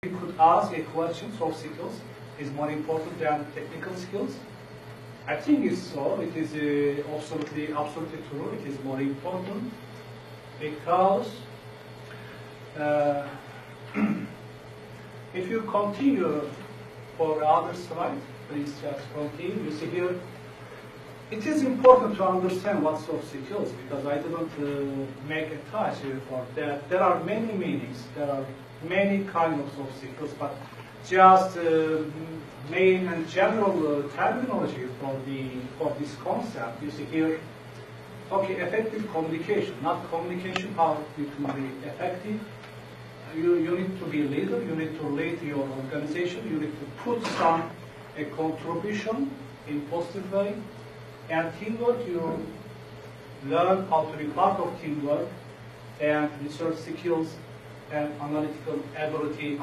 We could ask a question, soft skills is more important than technical skills. I think it's so. It is absolutely true. It is more important because if you continue for other slide, please just continue. You see here, it is important to understand what soft skills, because I didn't make a touch for that. There are many meanings. There are many kinds of soft skills, but just main and general terminology for this concept. You see here, okay, effective communication, not communication, how it will be effective. You need to be a leader, you need to lead your organization, you need to put a contribution in positive way, and teamwork, you learn how to be part of teamwork, and research skills and analytical ability,